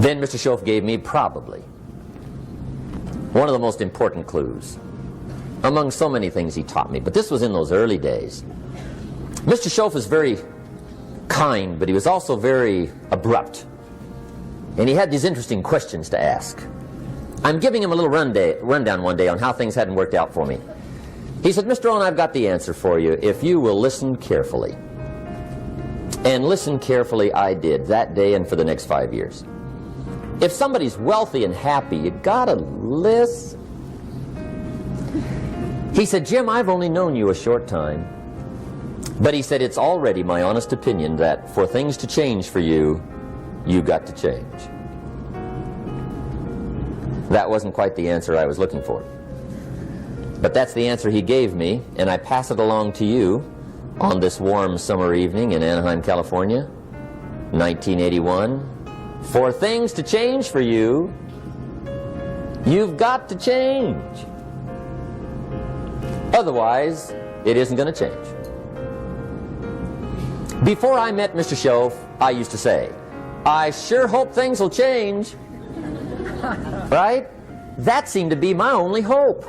Then Mr. Schoaf gave me probably one of the most important clues among so many things he taught me, but this was in those early days. Mr. Schoaf was very kind, but he was also very abrupt. And he had these interesting questions to ask. I'm giving him a little rundown one day on how things hadn't worked out for me. He said, Mr. Rohn, I've got the answer for you if you will listen carefully. And listen carefully I did that day and for the next 5 years. If somebody's wealthy and happy, you gotta listen. He said, Jim, I've only known you a short time. But he said, it's already my honest opinion that for things to change for you, you got to change. That wasn't quite the answer I was looking for. But that's the answer he gave me, and I pass it along to you on this warm summer evening in Anaheim, California, 1981. For things to change for you, you've got to change. Otherwise, it isn't going to change. Before I met Mr. Schoaf, I used to say, I sure hope things will change. Right? That seemed to be my only hope.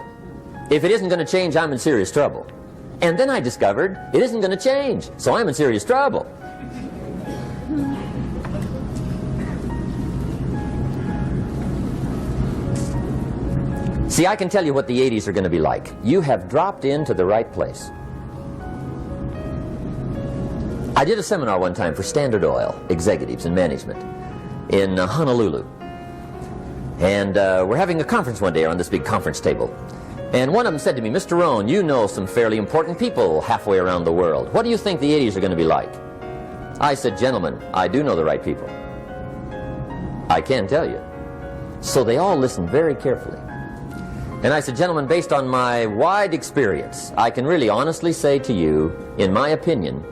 If it isn't going to change, I'm in serious trouble. And then I discovered it isn't going to change, so I'm in serious trouble. See, I can tell you what the 80s are going to be like. You have dropped into the right place. I did a seminar one time for Standard Oil executives and management in Honolulu. And we're having a conference one day on this big conference table. And one of them said to me, Mr. Rohn, you know some fairly important people halfway around the world. What do you think the 80s are going to be like? I said, gentlemen, I do know the right people. I can tell you. So they all listened very carefully. And I said, gentlemen, based on my wide experience, I can really honestly say to you, in my opinion,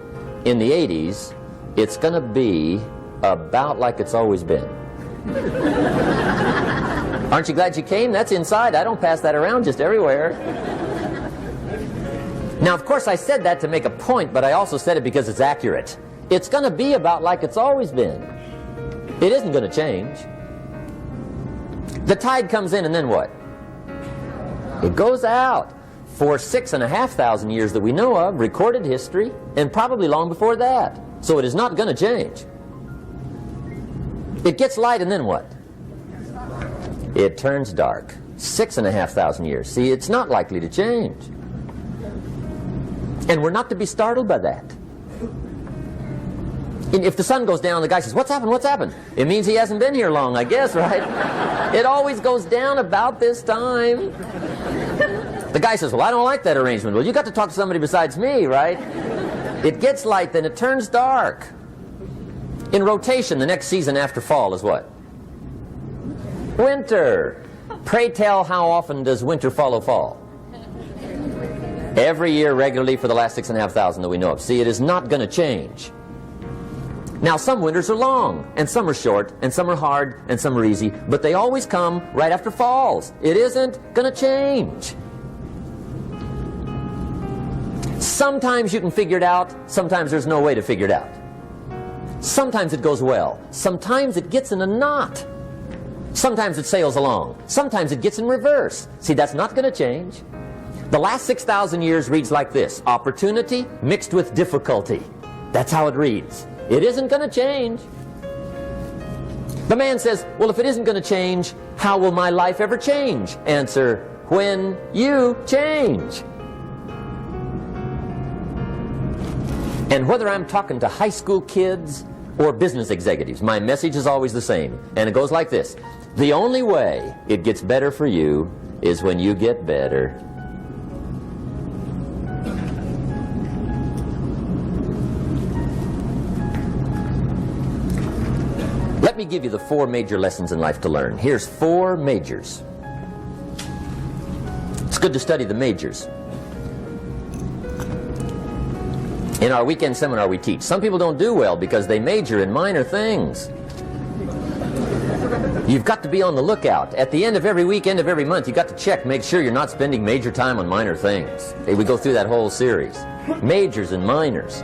in the 80s, it's going to be about like it's always been. Aren't you glad you came? That's inside. I don't pass that around just everywhere. Now, of course, I said that to make a point, but I also said it because it's accurate. It's going to be about like it's always been. It isn't going to change. The tide comes in, and then what? It goes out. For 6,500 years that we know of, recorded history, and probably long before that. So it is not going to change. It gets light, and then what? It turns dark. 6,500 years. See, it's not likely to change. And we're not to be startled by that. And if the sun goes down, the guy says, what's happened, what's happened? It means he hasn't been here long, I guess, right? It always goes down about this time. The guy says, well, I don't like that arrangement. Well, you got to talk to somebody besides me, right? It gets light, then it turns dark. In rotation, the next season after fall is what? Winter. Pray tell, how often does winter follow fall? Every year regularly for the last 6,500 that we know of. See, it is not going to change. Now, some winters are long, and some are short, and some are hard, and some are easy, but they always come right after falls. It isn't going to change. Sometimes you can figure it out, sometimes there's no way to figure it out. Sometimes it goes well, sometimes it gets in a knot. Sometimes it sails along, sometimes it gets in reverse. See, that's not going to change. The last 6,000 years reads like this: opportunity mixed with difficulty. That's how it reads. It isn't going to change. The man says, well, if it isn't going to change, how will my life ever change? Answer, when you change. And whether I'm talking to high school kids or business executives, my message is always the same. And it goes like this: the only way it gets better for you is when you get better. Let me give you the 4 major lessons in life to learn. Here's 4 majors. It's good to study the majors. In our weekend seminar we teach. Some people don't do well because they major in minor things. You've got to be on the lookout. At the end of every week, end of every month, you've got to check, make sure you're not spending major time on minor things. Okay, we go through that whole series. Majors and minors.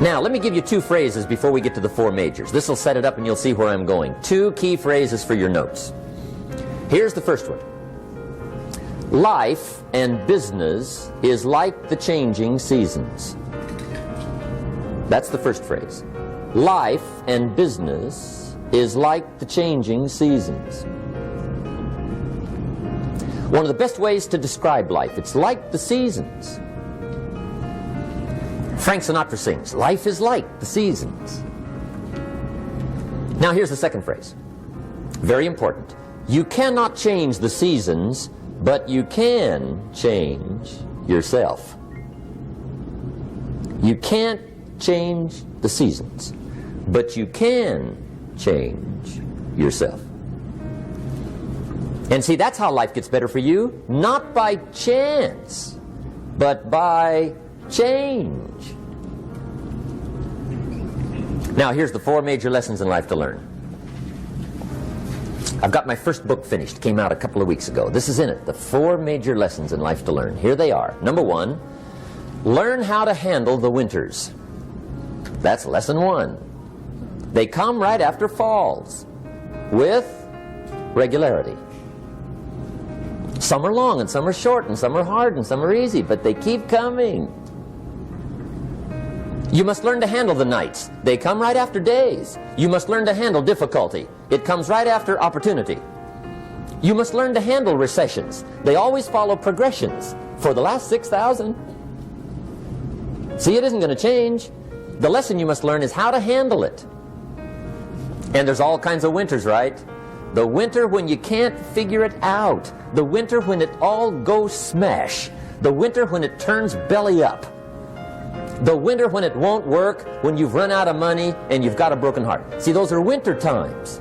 Now, let me give you two phrases before we get to the four majors. This will set it up and you'll see where I'm going. Two key phrases for your notes. Here's the first one. Life and business is like the changing seasons. That's the first phrase. Life and business is like the changing seasons. One of the best ways to describe life, it's like the seasons. Frank Sinatra sings, life is like the seasons. Now here's the second phrase. Very important. You cannot change the seasons, but you can change yourself. You can't change the seasons, but you can change yourself. And see, that's how life gets better for you, not by chance, but by change. Now, here's the four major lessons in life to learn. I've got my first book finished. Came out a couple of weeks ago. This is in it, the four major lessons in life to learn. Here they are. Number one, learn how to handle the winters. That's lesson one. They come right after falls, with regularity. Some are long and some are short and some are hard and some are easy, but they keep coming. You must learn to handle the nights. They come right after days. You must learn to handle difficulty. It comes right after opportunity. You must learn to handle recessions. They always follow progressions for the last 6,000. See, it isn't going to change. The lesson you must learn is how to handle it. And there's all kinds of winters, right? The winter when you can't figure it out. The winter when it all goes smash. The winter when it turns belly up. The winter when it won't work, when you've run out of money and you've got a broken heart. See, those are winter times.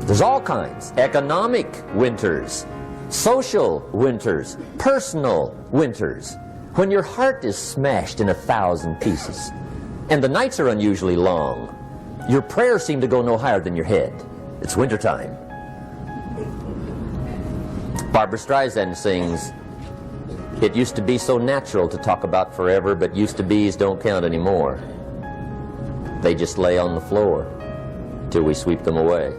There's all kinds. Economic winters, social winters, personal winters. When your heart is smashed in 1,000 pieces and the nights are unusually long, your prayers seem to go no higher than your head. It's wintertime. Barbara Streisand sings, "It used to be so natural to talk about forever, but used to be's don't count anymore. They just lay on the floor till we sweep them away.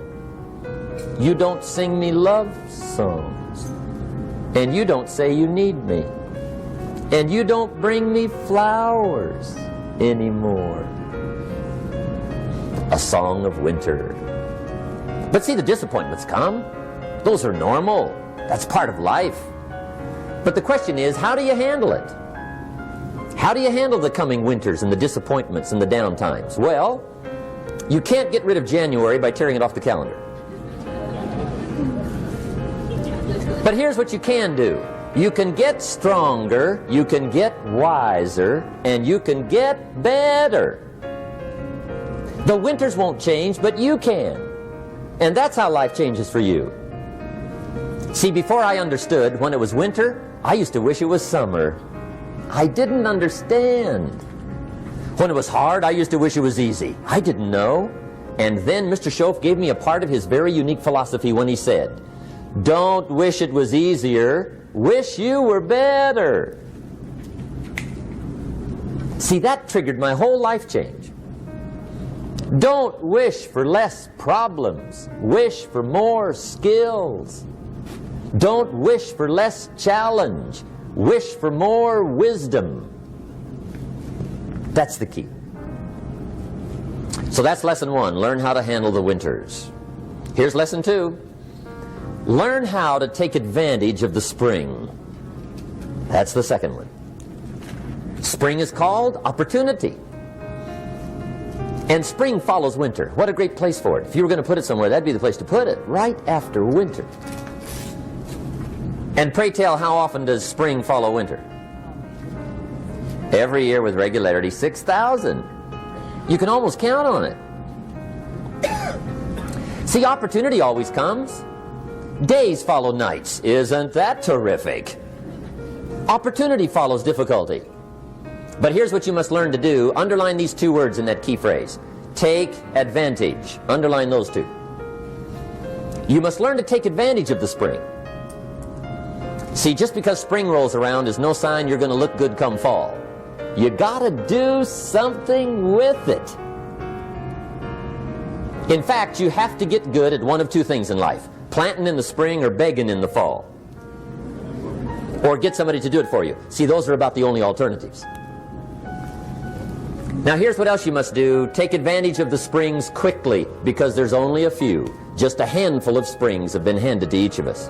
You don't sing me love songs, and you don't say you need me, and you don't bring me flowers anymore." A song of winter. But see, the disappointments come. Those are normal. That's part of life. But the question is, how do you handle it? How do you handle the coming winters and the disappointments and the down times? Well, you can't get rid of January by tearing it off the calendar. But here's what you can do. You can get stronger, you can get wiser, and you can get better. The winters won't change, but you can. And that's how life changes for you. See, before I understood, when it was winter, I used to wish it was summer. I didn't understand. When it was hard, I used to wish it was easy. I didn't know. And then Mr. Schoaf gave me a part of his very unique philosophy when he said, "Don't wish it was easier, wish you were better." See, that triggered my whole life change. Don't wish for less problems, wish for more skills. Don't wish for less challenge, wish for more wisdom. That's the key. So that's lesson one, learn how to handle the winters. Here's lesson two, learn how to take advantage of the spring. That's the second one. Spring is called opportunity. And spring follows winter. What a great place for it. If you were going to put it somewhere, that'd be the place to put it, right after winter. And pray tell, how often does spring follow winter? Every year with regularity, 6,000. You can almost count on it. See, opportunity always comes. Days follow nights. Isn't that terrific? Opportunity follows difficulty. But here's what you must learn to do. Underline these two words in that key phrase. Take advantage. Underline those two. You must learn to take advantage of the spring. See, just because spring rolls around is no sign you're going to look good come fall. You gotta do something with it. In fact, you have to get good at one of two things in life: planting in the spring or begging in the fall. Or get somebody to do it for you. See, those are about the only alternatives. Now here's what else you must do. Take advantage of the springs quickly, because there's only a few. Just a handful of springs have been handed to each of us.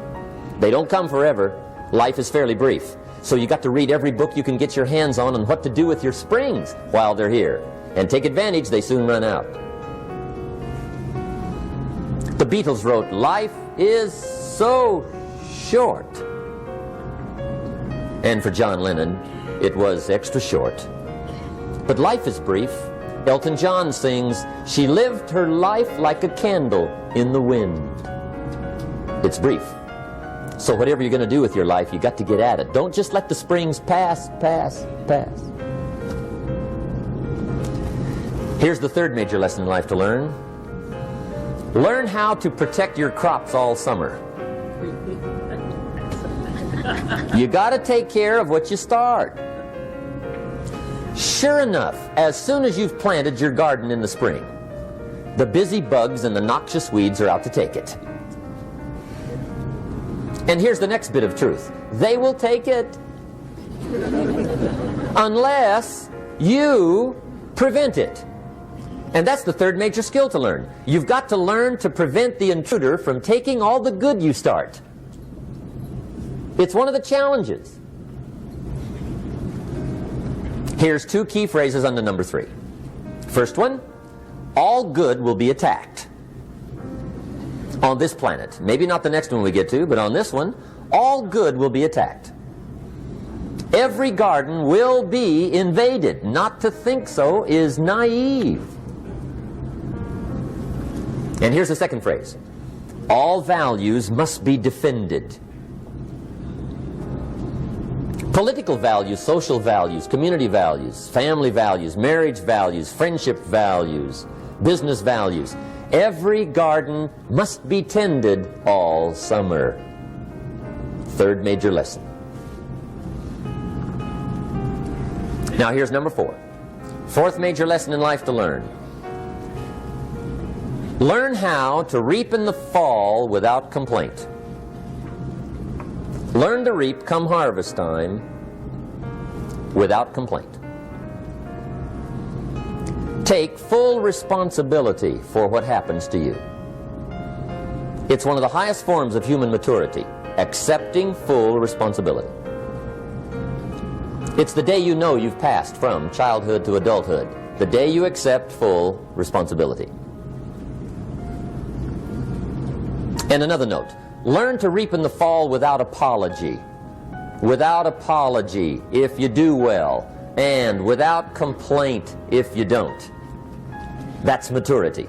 They don't come forever. Life is fairly brief. So you got to read every book you can get your hands on what to do with your springs while they're here. And take advantage, they soon run out. The Beatles wrote, "Life is so short." And for John Lennon, it was extra short. But life is brief. Elton John sings, "She lived her life like a candle in the wind." It's brief. So whatever you're going to do with your life, you got to get at it. Don't just let the springs pass. Here's the third major lesson in life to learn. Learn how to protect your crops all summer. You got to take care of what you start. Sure enough, as soon as you've planted your garden in the spring, the busy bugs and the noxious weeds are out to take it. And here's the next bit of truth. They will take it unless you prevent it. And that's the third major skill to learn. You've got to learn to prevent the intruder from taking all the good you start. It's one of the challenges. Here's two key phrases under number 3. First one, all good will be attacked. On this planet. Maybe not the next one we get to, but on this one, all good will be attacked. Every garden will be invaded. Not to think so is naive. And here's the second phrase. All values must be defended. Political values, social values, community values, family values, marriage values, friendship values, business values. Every garden must be tended all summer. Third major lesson. Now here's number 4. Fourth major lesson in life to learn. Learn how to reap in the fall without complaint. Learn to reap come harvest time without complaint. Take full responsibility for what happens to you. It's one of the highest forms of human maturity, accepting full responsibility. It's the day you know you've passed from childhood to adulthood, the day you accept full responsibility. And another note, learn to reap in the fall without apology. Without apology if you do well, and without complaint if you don't. That's maturity.